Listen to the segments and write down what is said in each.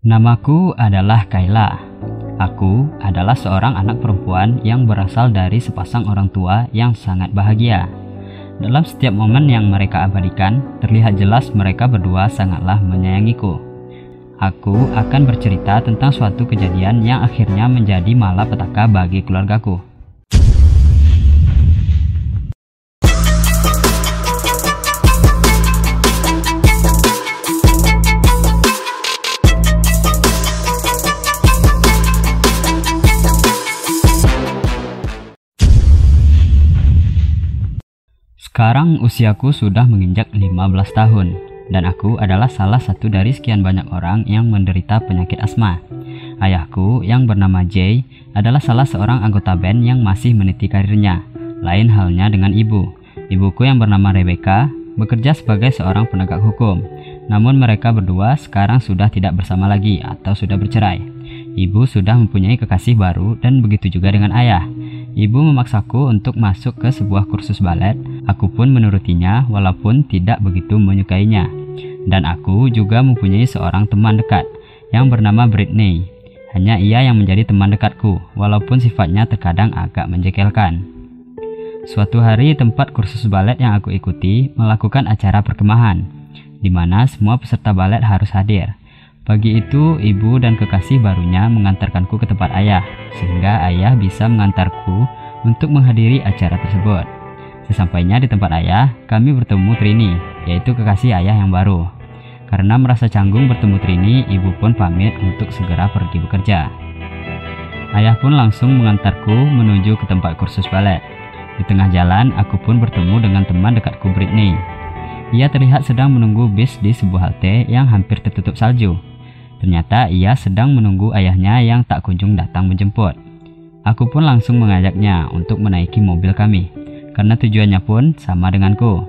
Namaku adalah Kayla. Aku adalah seorang anak perempuan yang berasal dari sepasang orang tua yang sangat bahagia. Dalam setiap momen yang mereka abadikan, terlihat jelas mereka berdua sangatlah menyayangiku. Aku akan bercerita tentang suatu kejadian yang akhirnya menjadi malapetaka bagi keluargaku. Sekarang usiaku sudah menginjak 15 tahun, dan aku adalah salah satu dari sekian banyak orang yang menderita penyakit asma. Ayahku yang bernama Jay adalah salah seorang anggota band yang masih meniti karirnya. Lain halnya dengan ibu. Ibuku yang bernama Rebecca bekerja sebagai seorang penegak hukum. Namun mereka berdua sekarang sudah tidak bersama lagi atau sudah bercerai. Ibu sudah mempunyai kekasih baru dan begitu juga dengan ayah. Ibu memaksaku untuk masuk ke sebuah kursus balet. Aku pun menurutinya walaupun tidak begitu menyukainya. Dan aku juga mempunyai seorang teman dekat yang bernama Britney. Hanya ia yang menjadi teman dekatku, walaupun sifatnya terkadang agak menjengkelkan. Suatu hari tempat kursus balet yang aku ikuti melakukan acara perkemahan, di mana semua peserta balet harus hadir. Pagi itu, ibu dan kekasih barunya mengantarkanku ke tempat ayah, sehingga ayah bisa mengantarku untuk menghadiri acara tersebut. Sesampainya di tempat ayah, kami bertemu Trini, yaitu kekasih ayah yang baru. Karena merasa canggung bertemu Trini, ibu pun pamit untuk segera pergi bekerja. Ayah pun langsung mengantarku menuju ke tempat kursus balet. Di tengah jalan, aku pun bertemu dengan teman dekatku Britney. Ia terlihat sedang menunggu bis di sebuah halte yang hampir tertutup salju. Ternyata ia sedang menunggu ayahnya yang tak kunjung datang menjemput. Aku pun langsung mengajaknya untuk menaiki mobil kami, karena tujuannya pun sama denganku.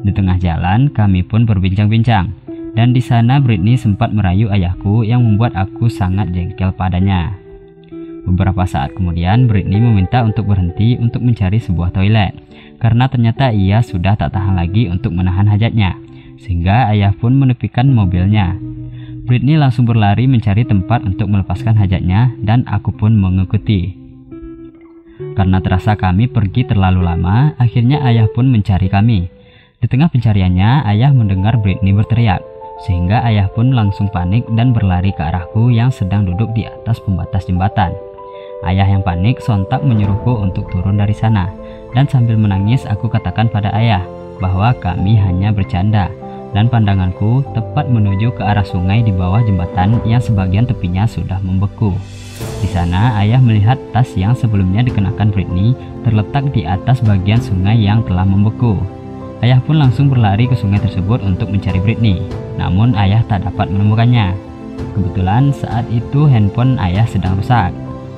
Di tengah jalan kami pun berbincang-bincang, dan di sana Britney sempat merayu ayahku yang membuat aku sangat jengkel padanya. Beberapa saat kemudian Britney meminta untuk berhenti untuk mencari sebuah toilet, karena ternyata ia sudah tak tahan lagi untuk menahan hajatnya, sehingga ayah pun menepikan mobilnya. Britney langsung berlari mencari tempat untuk melepaskan hajatnya dan aku pun mengikuti. Karena terasa kami pergi terlalu lama, akhirnya ayah pun mencari kami. Di tengah pencariannya, ayah mendengar Britney berteriak, sehingga ayah pun langsung panik dan berlari ke arahku yang sedang duduk di atas pembatas jembatan. Ayah yang panik sontak menyuruhku untuk turun dari sana, dan sambil menangis aku katakan pada ayah bahwa kami hanya bercanda. Dan pandanganku tepat menuju ke arah sungai di bawah jembatan yang sebagian tepinya sudah membeku. Di sana ayah melihat tas yang sebelumnya dikenakan Britney terletak di atas bagian sungai yang telah membeku. Ayah pun langsung berlari ke sungai tersebut untuk mencari Britney, namun ayah tak dapat menemukannya. Kebetulan saat itu handphone ayah sedang rusak,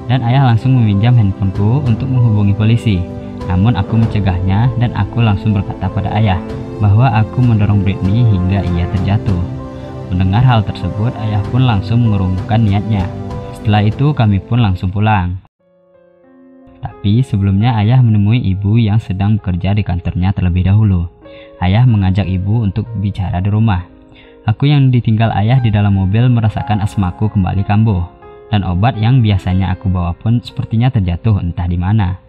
dan ayah langsung meminjam handphoneku untuk menghubungi polisi. Namun aku mencegahnya dan aku langsung berkata pada ayah bahwa aku mendorong Britney hingga ia terjatuh. Mendengar hal tersebut, ayah pun langsung mengurungkan niatnya. Setelah itu kami pun langsung pulang. Tapi sebelumnya ayah menemui ibu yang sedang bekerja di kantornya terlebih dahulu. Ayah mengajak ibu untuk bicara di rumah. Aku yang ditinggal ayah di dalam mobil merasakan asmaku kembali kambuh, dan obat yang biasanya aku bawa pun sepertinya terjatuh entah di mana.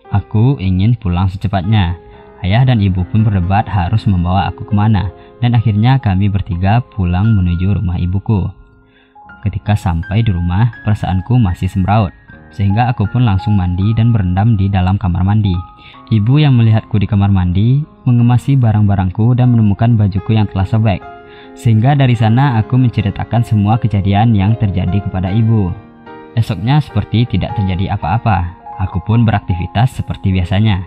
Aku ingin pulang secepatnya. Ayah dan ibu pun berdebat harus membawa aku kemana, dan akhirnya kami bertiga pulang menuju rumah ibuku. Ketika sampai di rumah, perasaanku masih semraut, sehingga aku pun langsung mandi dan berendam di dalam kamar mandi. Ibu yang melihatku di kamar mandi mengemasi barang-barangku dan menemukan bajuku yang telah sobek, sehingga dari sana aku menceritakan semua kejadian yang terjadi kepada ibu. Esoknya seperti tidak terjadi apa-apa. Aku pun beraktivitas seperti biasanya.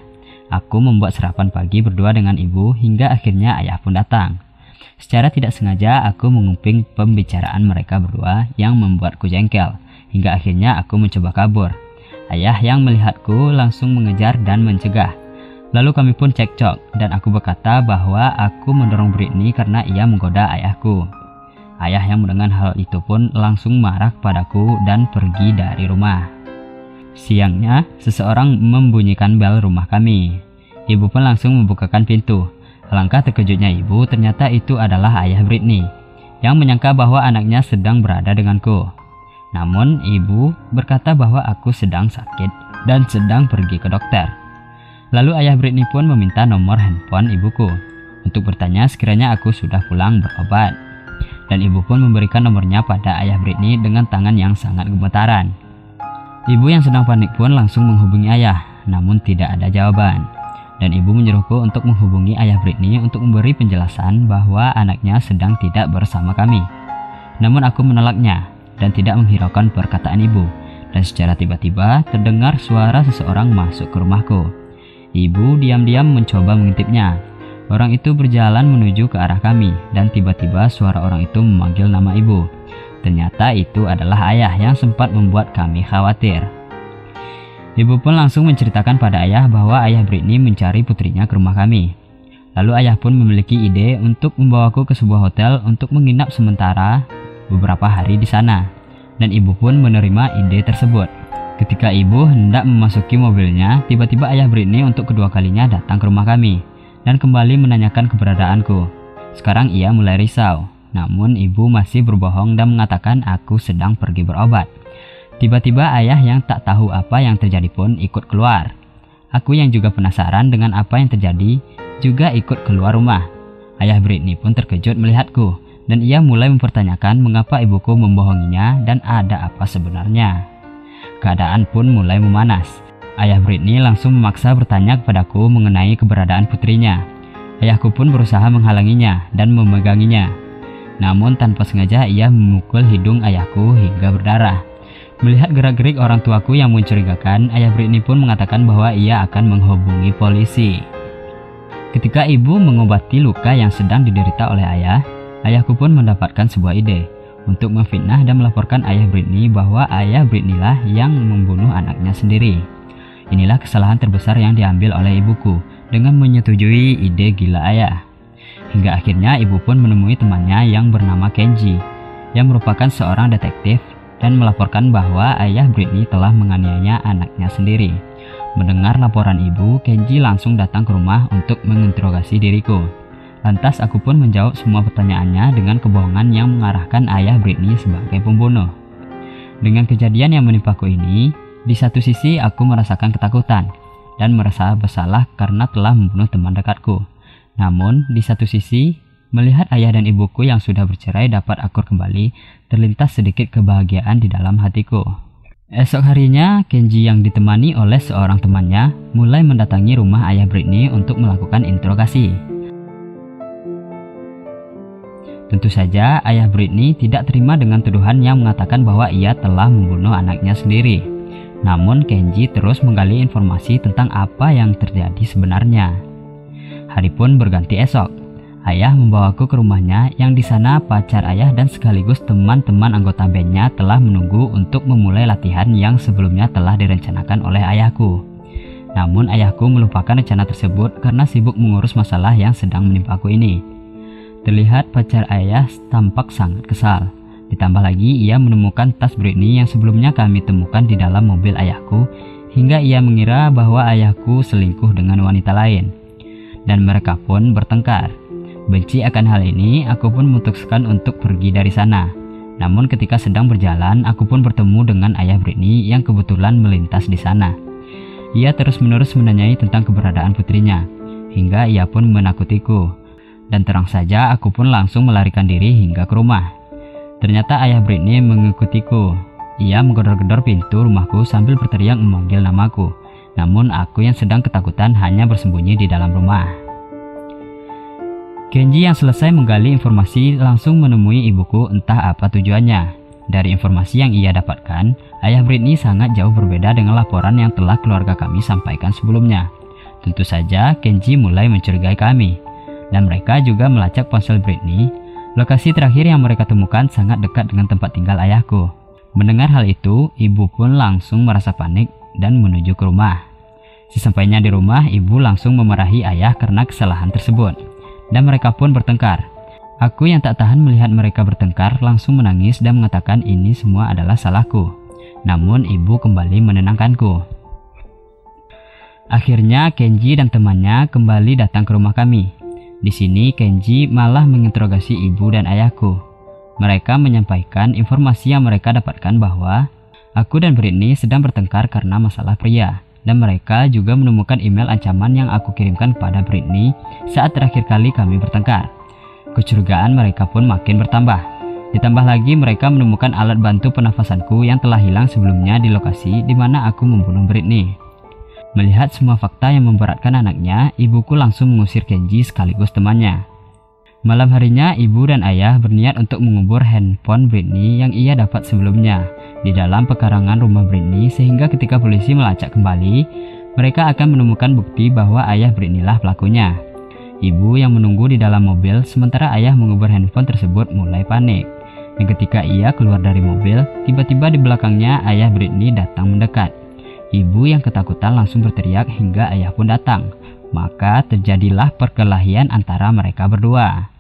Aku membuat sarapan pagi berdua dengan ibu hingga akhirnya ayah pun datang. Secara tidak sengaja aku menguping pembicaraan mereka berdua yang membuatku jengkel, hingga akhirnya aku mencoba kabur. Ayah yang melihatku langsung mengejar dan mencegah. Lalu kami pun cekcok dan aku berkata bahwa aku mendorong Britney karena ia menggoda ayahku. Ayah yang mendengar hal itu pun langsung marah padaku dan pergi dari rumah. Siangnya, seseorang membunyikan bel rumah kami. Ibu pun langsung membukakan pintu. Alangkah terkejutnya ibu, ternyata itu adalah ayah Britney. yang menyangka bahwa anaknya sedang berada denganku. Namun ibu berkata bahwa aku sedang sakit dan sedang pergi ke dokter. Lalu ayah Britney pun meminta nomor handphone ibuku untuk bertanya sekiranya aku sudah pulang berobat. Dan ibu pun memberikan nomornya pada ayah Britney dengan tangan yang sangat gemetaran. Ibu yang sedang panik pun langsung menghubungi ayah, namun tidak ada jawaban. Dan ibu menyuruhku untuk menghubungi ayah Britney untuk memberi penjelasan bahwa anaknya sedang tidak bersama kami. Namun aku menolaknya dan tidak menghiraukan perkataan ibu. Dan secara tiba-tiba terdengar suara seseorang masuk ke rumahku. Ibu diam-diam mencoba mengintipnya. Orang itu berjalan menuju ke arah kami dan tiba-tiba suara orang itu memanggil nama ibu. Ternyata itu adalah ayah yang sempat membuat kami khawatir. Ibu pun langsung menceritakan pada ayah bahwa ayah Britney mencari putrinya ke rumah kami. Lalu ayah pun memiliki ide untuk membawaku ke sebuah hotel untuk menginap sementara beberapa hari di sana. Dan ibu pun menerima ide tersebut. Ketika ibu hendak memasuki mobilnya, tiba-tiba ayah Britney untuk kedua kalinya datang ke rumah kami dan kembali menanyakan keberadaanku. Sekarang ia mulai risau, namun ibu masih berbohong dan mengatakan aku sedang pergi berobat. Tiba-tiba ayah yang tak tahu apa yang terjadi pun ikut keluar. Aku yang juga penasaran dengan apa yang terjadi juga ikut keluar rumah. Ayah Britney pun terkejut melihatku dan ia mulai mempertanyakan mengapa ibuku membohonginya dan ada apa sebenarnya. Keadaan pun mulai memanas. Ayah Britney langsung memaksa bertanya kepadaku mengenai keberadaan putrinya. Ayahku pun berusaha menghalanginya dan memeganginya. Namun tanpa sengaja ia memukul hidung ayahku hingga berdarah. Melihat gerak-gerik orang tuaku yang mencurigakan, ayah Britney pun mengatakan bahwa ia akan menghubungi polisi. Ketika ibu mengobati luka yang sedang diderita oleh ayah, ayahku pun mendapatkan sebuah ide untuk memfitnah dan melaporkan ayah Britney bahwa ayah Britney lah yang membunuh anaknya sendiri. Inilah kesalahan terbesar yang diambil oleh ibuku dengan menyetujui ide gila ayah. Hingga akhirnya ibu pun menemui temannya yang bernama Kenji, yang merupakan seorang detektif, dan melaporkan bahwa ayah Britney telah menganiaya anaknya sendiri. Mendengar laporan ibu, Kenji langsung datang ke rumah untuk menginterogasi diriku. Lantas aku pun menjawab semua pertanyaannya dengan kebohongan yang mengarahkan ayah Britney sebagai pembunuh. Dengan kejadian yang menimpaku ini, di satu sisi aku merasakan ketakutan dan merasa bersalah karena telah membunuh teman dekatku. Namun di satu sisi, melihat ayah dan ibuku yang sudah bercerai dapat akur kembali, terlintas sedikit kebahagiaan di dalam hatiku. Esok harinya, Kenji yang ditemani oleh seorang temannya mulai mendatangi rumah ayah Britney untuk melakukan interogasi. Tentu saja ayah Britney tidak terima dengan tuduhan yang mengatakan bahwa ia telah membunuh anaknya sendiri. Namun Kenji terus menggali informasi tentang apa yang terjadi sebenarnya. Hari pun berganti esok. Ayah membawaku ke rumahnya yang di sana pacar ayah dan sekaligus teman-teman anggota bandnya telah menunggu untuk memulai latihan yang sebelumnya telah direncanakan oleh ayahku. Namun ayahku melupakan rencana tersebut karena sibuk mengurus masalah yang sedang menimpaku ini. Terlihat pacar ayah tampak sangat kesal. Ditambah lagi ia menemukan tas Britney yang sebelumnya kami temukan di dalam mobil ayahku, hingga ia mengira bahwa ayahku selingkuh dengan wanita lain. Dan mereka pun bertengkar. Benci akan hal ini, aku pun memutuskan untuk pergi dari sana. Namun ketika sedang berjalan, aku pun bertemu dengan ayah Britney yang kebetulan melintas di sana. Ia terus-menerus menanyai tentang keberadaan putrinya, hingga ia pun menakutiku. Dan terang saja aku pun langsung melarikan diri hingga ke rumah. Ternyata ayah Britney mengikutiku. Ia menggedor-gedor pintu rumahku sambil berteriak memanggil namaku. Namun aku yang sedang ketakutan hanya bersembunyi di dalam rumah. Kenji yang selesai menggali informasi langsung menemui ibuku, entah apa tujuannya. Dari informasi yang ia dapatkan, ayah Britney sangat jauh berbeda dengan laporan yang telah keluarga kami sampaikan sebelumnya. Tentu saja Kenji mulai mencurigai kami, dan mereka juga melacak ponsel Britney. Lokasi terakhir yang mereka temukan sangat dekat dengan tempat tinggal ayahku. Mendengar hal itu, ibu pun langsung merasa panik dan menuju ke rumah. Sesampainya di rumah, ibu langsung memarahi ayah karena kesalahan tersebut, dan mereka pun bertengkar. Aku yang tak tahan melihat mereka bertengkar langsung menangis dan mengatakan ini semua adalah salahku. Namun ibu kembali menenangkanku. Akhirnya Kenji dan temannya kembali datang ke rumah kami. Di sini Kenji malah menginterogasi ibu dan ayahku. Mereka menyampaikan informasi yang mereka dapatkan bahwa aku dan Britney sedang bertengkar karena masalah pria. Dan mereka juga menemukan email ancaman yang aku kirimkan kepada Britney saat terakhir kali kami bertengkar. Kecurigaan mereka pun makin bertambah. Ditambah lagi mereka menemukan alat bantu pernafasanku yang telah hilang sebelumnya di lokasi di mana aku membunuh Britney. Melihat semua fakta yang memberatkan anaknya, ibuku langsung mengusir Kenji sekaligus temannya. Malam harinya, ibu dan ayah berniat untuk mengubur handphone Britney yang ia dapat sebelumnya di dalam pekarangan rumah Britney, sehingga ketika polisi melacak kembali, mereka akan menemukan bukti bahwa ayah Britney lah pelakunya. Ibu yang menunggu di dalam mobil sementara ayah mengubur handphone tersebut mulai panik. Dan ketika ia keluar dari mobil, tiba-tiba di belakangnya ayah Britney datang mendekat. Ibu yang ketakutan langsung berteriak hingga ayah pun datang. Maka terjadilah perkelahian antara mereka berdua.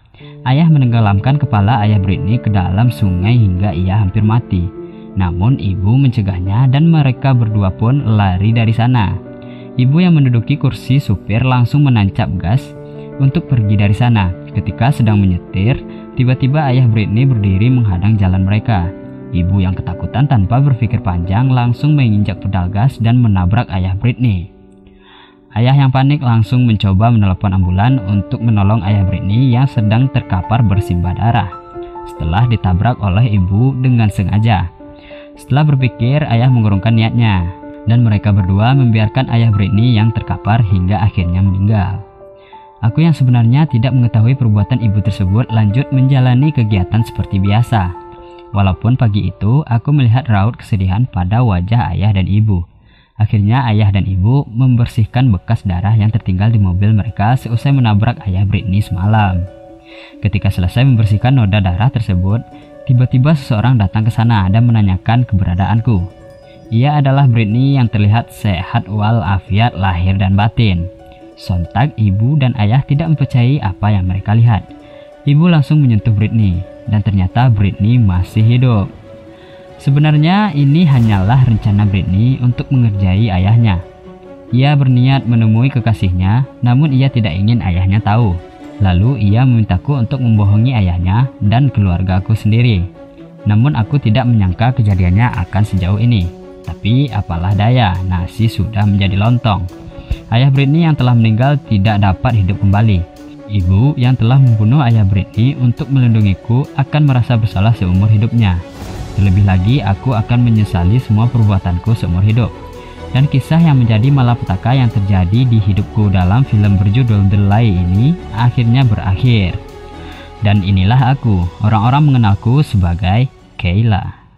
Ayah menenggelamkan kepala ayah Britney ke dalam sungai hingga ia hampir mati. Namun ibu mencegahnya dan mereka berdua pun lari dari sana. Ibu yang menduduki kursi supir langsung menancap gas untuk pergi dari sana. Ketika sedang menyetir, tiba-tiba ayah Britney berdiri menghadang jalan mereka. Ibu yang ketakutan tanpa berpikir panjang langsung menginjak pedal gas dan menabrak ayah Britney. Ayah yang panik langsung mencoba menelepon ambulan untuk menolong ayah Britney yang sedang terkapar bersimbah darah setelah ditabrak oleh ibu dengan sengaja. Setelah berpikir, ayah mengurungkan niatnya dan mereka berdua membiarkan ayah Britney yang terkapar hingga akhirnya meninggal. Aku yang sebenarnya tidak mengetahui perbuatan ibu tersebut lanjut menjalani kegiatan seperti biasa. Walaupun pagi itu aku melihat raut kesedihan pada wajah ayah dan ibu. Akhirnya ayah dan ibu membersihkan bekas darah yang tertinggal di mobil mereka seusai menabrak ayah Britney semalam. Ketika selesai membersihkan noda darah tersebut, tiba-tiba seseorang datang ke sana dan menanyakan keberadaanku. Ia adalah Britney yang terlihat sehat walafiat lahir dan batin. Sontak ibu dan ayah tidak mempercayai apa yang mereka lihat. Ibu langsung menyentuh Britney dan ternyata Britney masih hidup. Sebenarnya ini hanyalah rencana Britney untuk mengerjai ayahnya. Ia berniat menemui kekasihnya, namun ia tidak ingin ayahnya tahu. Lalu ia memintaku untuk membohongi ayahnya dan keluargaku sendiri. Namun aku tidak menyangka kejadiannya akan sejauh ini. Tapi apalah daya, nasi sudah menjadi lontong. Ayah Britney yang telah meninggal tidak dapat hidup kembali. Ibu yang telah membunuh ayah Britney untuk melindungiku akan merasa bersalah seumur hidupnya. Terlebih lagi, aku akan menyesali semua perbuatanku seumur hidup. Dan kisah yang menjadi malapetaka yang terjadi di hidupku dalam film berjudul The Lie ini akhirnya berakhir. Dan inilah aku, orang-orang mengenalku sebagai Kayla.